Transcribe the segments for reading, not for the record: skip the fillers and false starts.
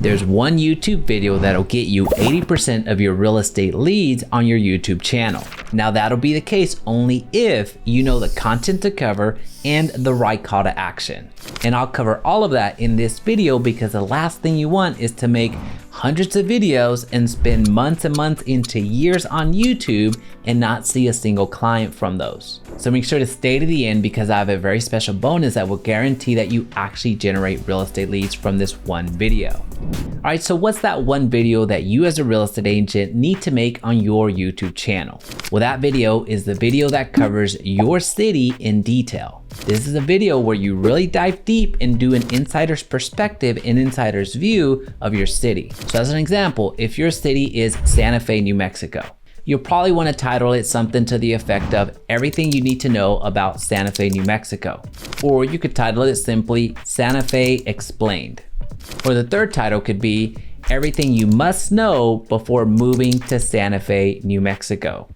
There's one YouTube video that'll get you 80% of your real estate leads on your YouTube channel. Now that'll be the case only if you know the content to cover and the right call to action. And I'll cover all of that in this video because the last thing you want is to make hundreds of videos and spend months and months into years on YouTube and not see a single client from those. So make sure to stay to the end because I have a very special bonus that will guarantee that you actually generate real estate leads from this one video. All right, so what's that one video that you as a real estate agent need to make on your YouTube channel? Well, that video is the video that covers your city in detail. This is a video where you really dive deep and do an insider's perspective and insider's view of your city. So as an example, if your city is Santa Fe, New Mexico, you'll probably want to title it something to the effect of everything you need to know about Santa Fe, New Mexico. Or you could title it simply Santa Fe Explained. Or the third title could be everything you must know before moving to Santa Fe, New Mexico.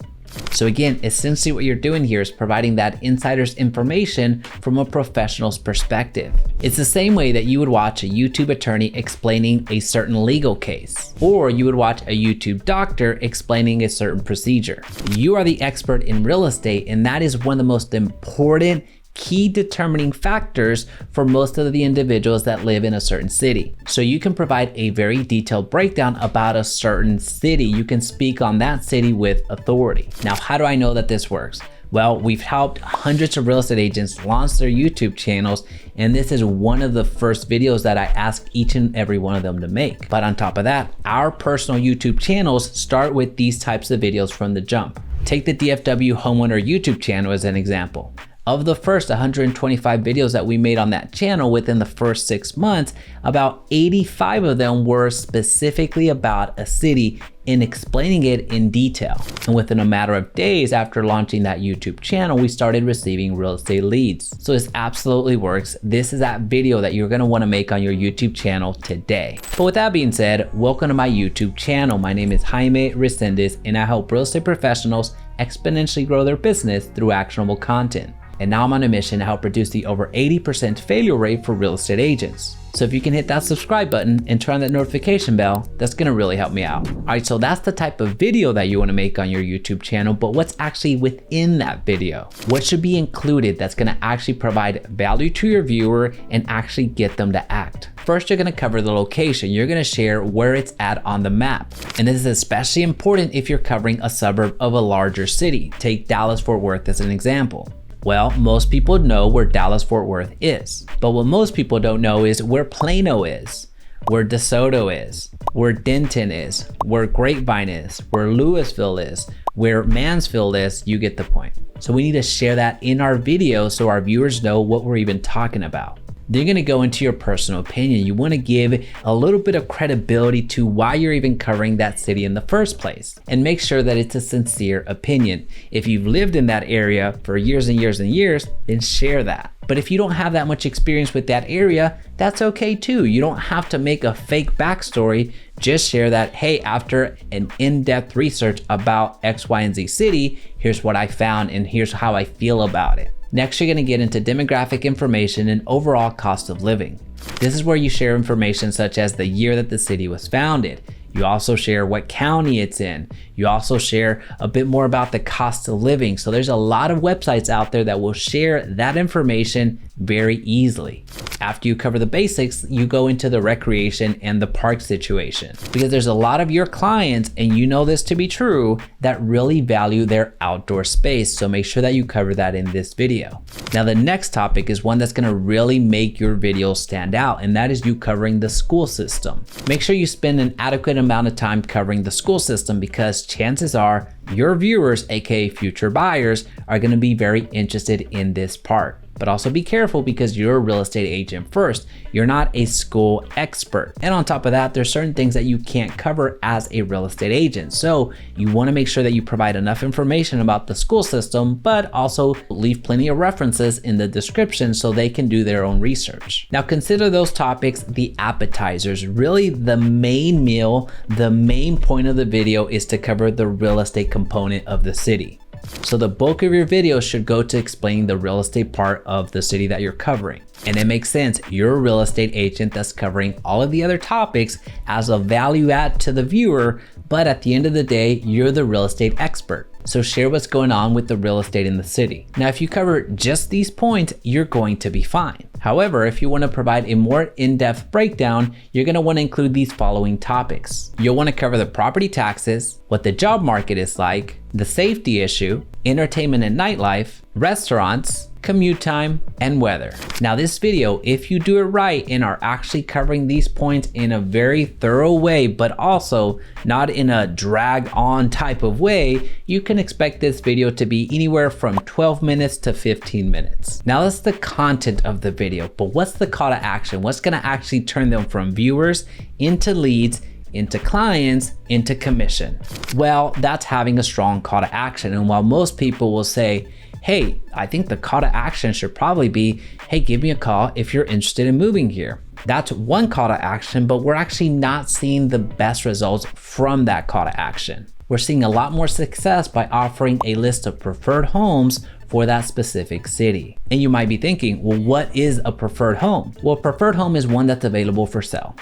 So again, essentially what you're doing here is providing that insider's information from a professional's perspective. It's the same way that you would watch a YouTube attorney explaining a certain legal case, or you would watch a YouTube doctor explaining a certain procedure. You are the expert in real estate, and that is one of the most important key determining factors for most of the individuals that live in a certain city. So you can provide a very detailed breakdown about a certain city. You can speak on that city with authority. Now, how do I know that this works? Well, we've helped hundreds of real estate agents launch their YouTube channels, and this is one of the first videos that I ask each and every one of them to make. But on top of that, our personal YouTube channels start with these types of videos from the jump. Take the DFW Homeowner YouTube channel as an example. Of the first 125 videos that we made on that channel within the first 6 months, about 85 of them were specifically about a city and explaining it in detail. And within a matter of days after launching that YouTube channel, we started receiving real estate leads. So this absolutely works. This is that video that you're gonna wanna make on your YouTube channel today. But with that being said, welcome to my YouTube channel. My name is Jaime Resendiz, and I help real estate professionals exponentially grow their business through actionable content. And now I'm on a mission to help reduce the over 80% failure rate for real estate agents. So if you can hit that subscribe button and turn on that notification bell, that's gonna really help me out. All right, so that's the type of video that you wanna make on your YouTube channel, but what's actually within that video? What should be included that's gonna actually provide value to your viewer and actually get them to act? First, you're gonna cover the location. You're gonna share where it's at on the map. And this is especially important if you're covering a suburb of a larger city. Take Dallas-Fort Worth as an example. Well, most people know where Dallas-Fort Worth is, but what most people don't know is where Plano is, where DeSoto is, where Denton is, where Grapevine is, where Louisville is, where Mansfield is. You get the point. So we need to share that in our video so our viewers know what we're even talking about. Then you're gonna go into your personal opinion. You wanna give a little bit of credibility to why you're even covering that city in the first place, and make sure that it's a sincere opinion. If you've lived in that area for years and years and years, then share that. But if you don't have that much experience with that area, that's okay too. You don't have to make a fake backstory. Just share that, hey, after an in-depth research about X, Y, and Z city, here's what I found and here's how I feel about it. Next, you're gonna get into demographic information and overall cost of living. This is where you share information such as the year that the city was founded. You also share what county it's in. You also share a bit more about the cost of living. So there's a lot of websites out there that will share that information very easily. After you cover the basics, you go into the recreation and the park situation, because there's a lot of your clients, and you know this to be true, that really value their outdoor space. So make sure that you cover that in this video. Now, the next topic is one that's gonna really make your video stand out, and that is you covering the school system. Make sure you spend an adequate amount of time covering the school system, because chances are your viewers, aka future buyers, are gonna be very interested in this part. But also be careful because you're a real estate agent first. You're not a school expert. And on top of that, there's certain things that you can't cover as a real estate agent. So you wanna make sure that you provide enough information about the school system, but also leave plenty of references in the description so they can do their own research. Now consider those topics the appetizers. Really the main meal, the main point of the video is to cover the real estate component of the city. So the bulk of your video should go to explaining the real estate part of the city that you're covering. And it makes sense. You're a real estate agent that's covering all of the other topics as a value add to the viewer, but at the end of the day, you're the real estate expert. So share what's going on with the real estate in the city. Now, if you cover just these points, you're going to be fine. However, if you want to provide a more in-depth breakdown, you're going to want to include these following topics. You'll want to cover the property taxes, what the job market is like, the safety issue, entertainment and nightlife, restaurants, commute time, and weather. Now this video, if you do it right and are actually covering these points in a very thorough way, but also not in a drag on type of way, you can expect this video to be anywhere from 12 minutes to 15 minutes. Now that's the content of the video, but what's the call to action? What's gonna actually turn them from viewers into leads, into clients, into commission? Well, that's having a strong call to action. And while most people will say, hey, I think the call to action should probably be, hey, give me a call if you're interested in moving here. That's one call to action, but we're actually not seeing the best results from that call to action. We're seeing a lot more success by offering a list of preferred homes for that specific city. And you might be thinking, well, what is a preferred home? Well, a preferred home is one that's available for sale.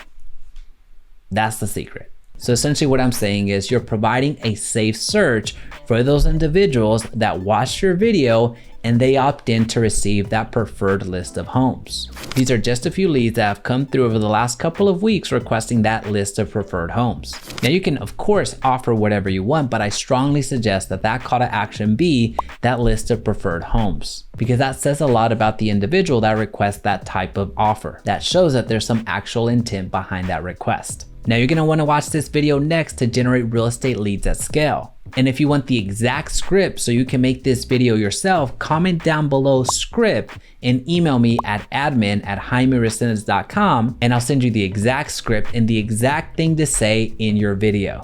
That's the secret. So essentially what I'm saying is you're providing a safe search for those individuals that watched your video and they opt in to receive that preferred list of homes. These are just a few leads that have come through over the last couple of weeks requesting that list of preferred homes. Now you can of course offer whatever you want, but I strongly suggest that that call to action be that list of preferred homes, because that says a lot about the individual that requests that type of offer. That shows that there's some actual intent behind that request. Now you're gonna wanna watch this video next to generate real estate leads at scale. And if you want the exact script so you can make this video yourself, comment down below script and email me at admin@JaimeResendiz.com and I'll send you the exact script and the exact thing to say in your video.